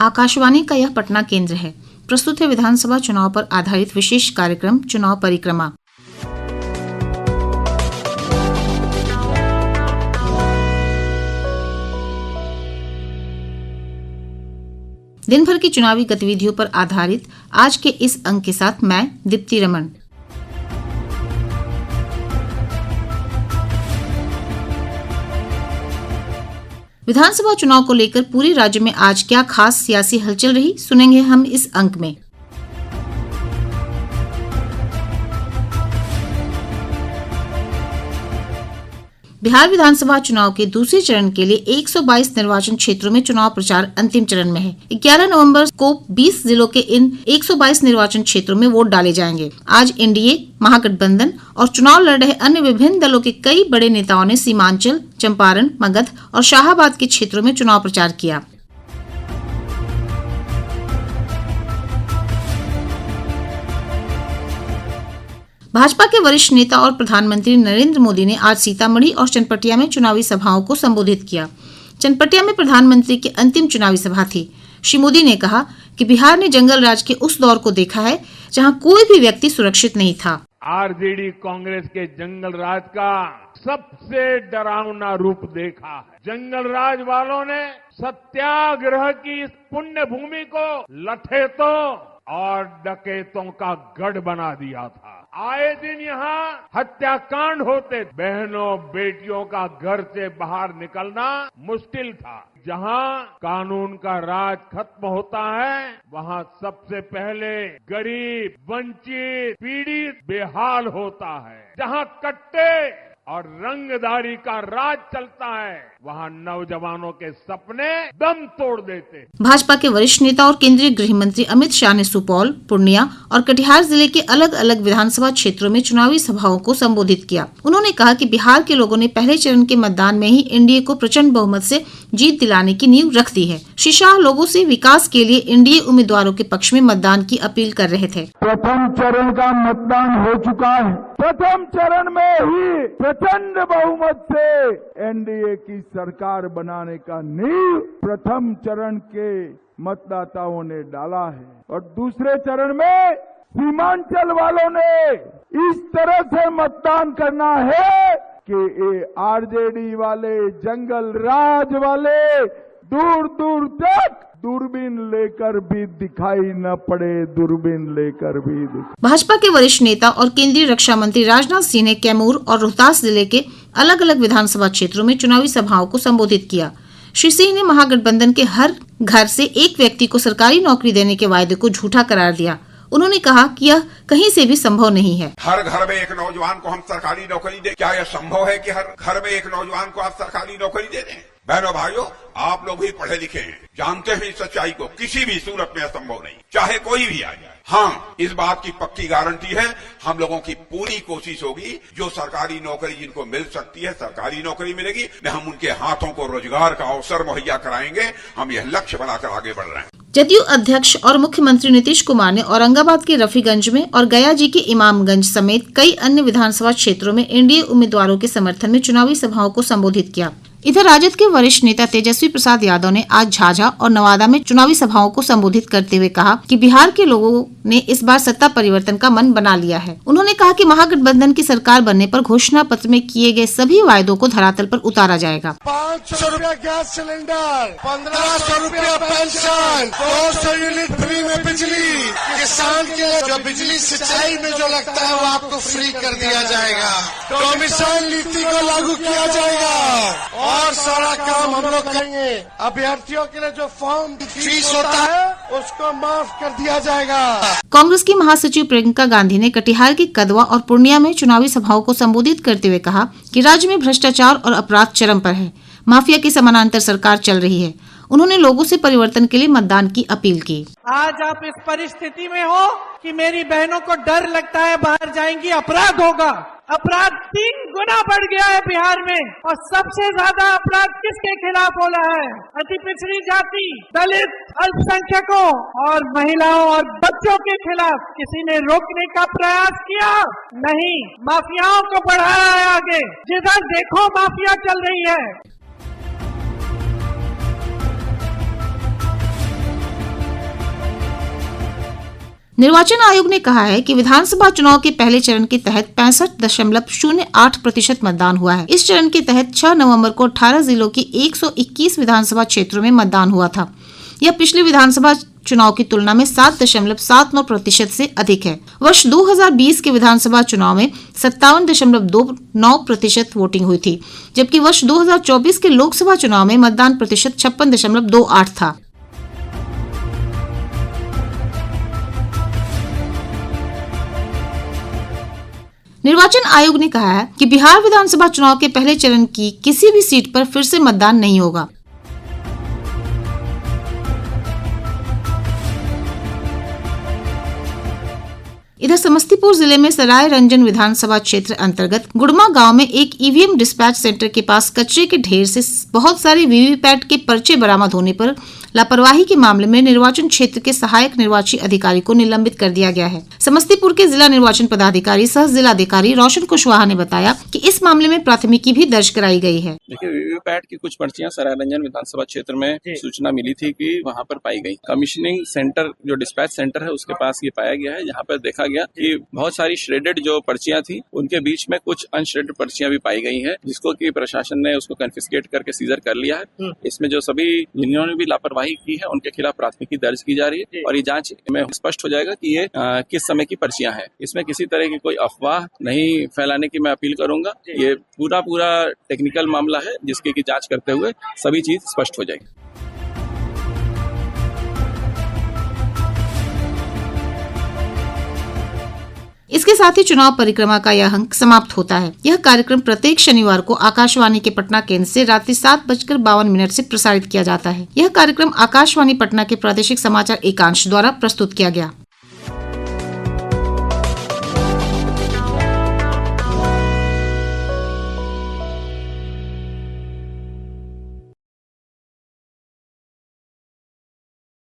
आकाशवाणी का यह पटना केंद्र है। प्रस्तुत है विधानसभा चुनाव पर आधारित विशेष कार्यक्रम चुनाव परिक्रमा। दिन भर की चुनावी गतिविधियों पर आधारित आज के इस अंक के साथ मैं दीप्ति रमन। विधानसभा चुनाव को लेकर पूरे राज्य में आज क्या खास सियासी हलचल रही, सुनेंगे हम इस अंक में। बिहार विधानसभा चुनाव के दूसरे चरण के लिए 122 निर्वाचन क्षेत्रों में चुनाव प्रचार अंतिम चरण में है। 11 नवंबर को 20 जिलों के इन 122 निर्वाचन क्षेत्रों में वोट डाले जाएंगे। आज एनडीए, महागठबंधन और चुनाव लड़ रहे अन्य विभिन्न दलों के कई बड़े नेताओं ने सीमांचल, चंपारण, मगध और शाहाबाद के क्षेत्रों में चुनाव प्रचार किया। भाजपा के वरिष्ठ नेता और प्रधानमंत्री नरेंद्र मोदी ने आज सीतामढ़ी और चनपटिया में चुनावी सभाओं को संबोधित किया। चनपटिया में प्रधानमंत्री की अंतिम चुनावी सभा थी। श्री मोदी ने कहा कि बिहार ने जंगल राज के उस दौर को देखा है जहां कोई भी व्यक्ति सुरक्षित नहीं था। आरजेडी कांग्रेस के जंगल राज का सबसे डरावना रूप देखा है। जंगल राज वालों ने सत्याग्रह की इस पुण्य भूमि को लठेतों और डकैतों का गढ़ बना दिया था। आए दिन यहाँ हत्याकांड होते, बहनों बेटियों का घर से बाहर निकलना मुश्किल था। जहाँ कानून का राज खत्म होता है, वहाँ सबसे पहले गरीब, वंचित, पीड़ित बेहाल होता है। जहाँ कट्टे और रंगदारी का राज चलता है, वहाँ नौजवानों के सपने दम तोड़ देते। भाजपा के वरिष्ठ नेता और केंद्रीय गृह मंत्री अमित शाह ने सुपौल, पूर्णिया और कटिहार जिले के अलग अलग विधानसभा क्षेत्रों में चुनावी सभाओं को संबोधित किया। उन्होंने कहा कि बिहार के लोगों ने पहले चरण के मतदान में ही एनडीए को प्रचंड बहुमत से जीत दिलाने की नींव रख दी है। श्री शाह लोगों से विकास के लिए एनडीए उम्मीदवारों के पक्ष में मतदान की अपील कर रहे थे। प्रथम चरण का मतदान हो चुका है। प्रथम चरण में ही प्रचंड बहुमत से एनडीए की सरकार बनाने का नींव प्रथम चरण के मतदाताओं ने डाला है और दूसरे चरण में सीमांचल वालों ने इस तरह से मतदान करना है कि ये आरजेडी वाले, जंगल राज वाले दूर दूर तक दूरबीन लेकर भी दिखाई न पड़े, दूरबीन लेकर भी भाजपा के वरिष्ठ नेता और केंद्रीय रक्षा मंत्री राजनाथ सिंह ने कैमूर और रोहतास जिले के अलग अलग विधानसभा क्षेत्रों में चुनावी सभाओं को संबोधित किया। श्री सिंह ने महागठबंधन के हर घर से एक व्यक्ति को सरकारी नौकरी देने के वायदे को झूठा करार दिया। उन्होंने कहा कि यह कहीं से भी संभव नहीं है। हर घर में एक नौजवान को हम सरकारी नौकरी दें, क्या यह संभव है कि हर घर में एक नौजवान को आप सरकारी नौकरी दे दें? बहनों भाइयों, आप लोग भी पढ़े लिखे हैं, जानते हैं इस सच्चाई को। किसी भी सूरत में असंभव नहीं, चाहे कोई भी आ जाए। हाँ, इस बात की पक्की गारंटी है, हम लोगों की पूरी कोशिश होगी जो सरकारी नौकरी जिनको मिल सकती है सरकारी नौकरी मिलेगी, हम उनके हाथों को रोजगार का अवसर मुहैया कराएंगे। हम यह लक्ष्य बनाकर आगे बढ़ रहे हैं। जदयू अध्यक्ष और मुख्यमंत्री नीतीश कुमार ने औरंगाबाद के रफीगंज में और गया जी के इमामगंज समेत कई अन्य विधानसभा क्षेत्रों में एनडीए उम्मीदवारों के समर्थन में चुनावी सभाओं को संबोधित किया। इधर राजद के वरिष्ठ नेता तेजस्वी प्रसाद यादव ने आज झाझा और नवादा में चुनावी सभाओं को संबोधित करते हुए कहा कि बिहार के लोगों ने इस बार सत्ता परिवर्तन का मन बना लिया है। उन्होंने कहा कि महागठबंधन की सरकार बनने पर घोषणा पत्र में किए गए सभी वायदों को धरातल पर उतारा जाएगा। 500 रुपया गैस सिलेंडर, 1500 रुपया पेंशन, 200 यूनिट फ्री में बिजली, किसान के लिए जो बिजली सिंचाई में जो लगता है वो आपको फ्री कर दिया जाएगा। कमीशन नीति को लागू किया जाएगा और सारा काम हम लोग करेंगे। अभ्यर्थियों के लिए जो फॉर्म फीस होता है उसको माफ कर दिया जाएगा। कांग्रेस की महासचिव प्रियंका गांधी ने कटिहार की कदवा और पूर्णिया में चुनावी सभाओं को संबोधित करते हुए कहा कि राज्य में भ्रष्टाचार और अपराध चरम पर है, माफिया की समानांतर सरकार चल रही है। उन्होंने लोगों से परिवर्तन के लिए मतदान की अपील की। आज आप इस परिस्थिति में हो कि मेरी बहनों को डर लगता है बाहर जाएंगी अपराध होगा। अपराध 3 गुना बढ़ गया है बिहार में और सबसे ज्यादा अपराध किसके खिलाफ हो रहा है? अति पिछड़ी जाति, दलित, अल्पसंख्यकों और महिलाओं और बच्चों के खिलाफ। किसी ने रोकने का प्रयास किया? नहीं, माफियाओं को बढ़ाया है आगे। जिधर देखो माफिया चल रही है। निर्वाचन आयोग ने कहा है कि विधानसभा चुनाव के पहले चरण के तहत 65.08% मतदान हुआ है। इस चरण के तहत 6 नवंबर को 18 जिलों की 121 विधानसभा क्षेत्रों में मतदान हुआ था। यह पिछले विधानसभा चुनाव की तुलना में 7.79% से अधिक है। वर्ष 2020 के विधानसभा चुनाव में 57.29% वोटिंग हुई थी, जबकि वर्ष 2024 के लोकसभा चुनाव में मतदान प्रतिशत 56.28 था। निर्वाचन आयोग ने कहा है कि बिहार विधानसभा चुनाव के पहले चरण की किसी भी सीट पर फिर से मतदान नहीं होगा। इधर समस्तीपुर जिले में सराय रंजन विधानसभा क्षेत्र अंतर्गत गुड़मा गांव में एक ईवीएम डिस्पैच सेंटर के पास कचरे के ढेर से बहुत सारे वीवीपैट के पर्चे बरामद होने पर लापरवाही के मामले में निर्वाचन क्षेत्र के सहायक निर्वाची अधिकारी को निलंबित कर दिया गया है। समस्तीपुर के जिला निर्वाचन पदाधिकारी सह जिलाधिकारी रोशन कुशवाहा ने बताया कि इस मामले में प्राथमिकी भी दर्ज कराई गई है। देखिए, वीवीपैट की कुछ पर्चियां सराय रंजन विधानसभा क्षेत्र में सूचना मिली थी कि वहां पर पाई गई। कमीशनिंग सेंटर जो डिस्पैच सेंटर है उसके पास ये पाया गया है, जहां पर देखा गया कि बहुत सारी श्रेडेड जो पर्चियां थी उनके बीच में कुछ अनश्रेडेड पर्चियां भी पाई गई है, जिसको कि प्रशासन ने उसको कन्फिस्केट करके सीजर कर लिया है। इसमें जो सभी जिन्होंने भी लापरवाही की है उनके खिलाफ प्राथमिकी दर्ज की जा रही है और ये जांच में स्पष्ट हो जाएगा कि ये किस समय की पर्चियां हैं। इसमें किसी तरह की कोई अफवाह नहीं फैलाने की मैं अपील करूंगा। ये पूरा टेक्निकल मामला है जिसकी की जांच करते हुए सभी चीज स्पष्ट हो जाएगी। इसके साथ ही चुनाव परिक्रमा का यह अंक समाप्त होता है। यह कार्यक्रम प्रत्येक शनिवार को आकाशवाणी के पटना केंद्र से रात्रि 7:52 से प्रसारित किया जाता है। यह कार्यक्रम आकाशवाणी पटना के प्रादेशिक समाचार एकांश द्वारा प्रस्तुत किया गया।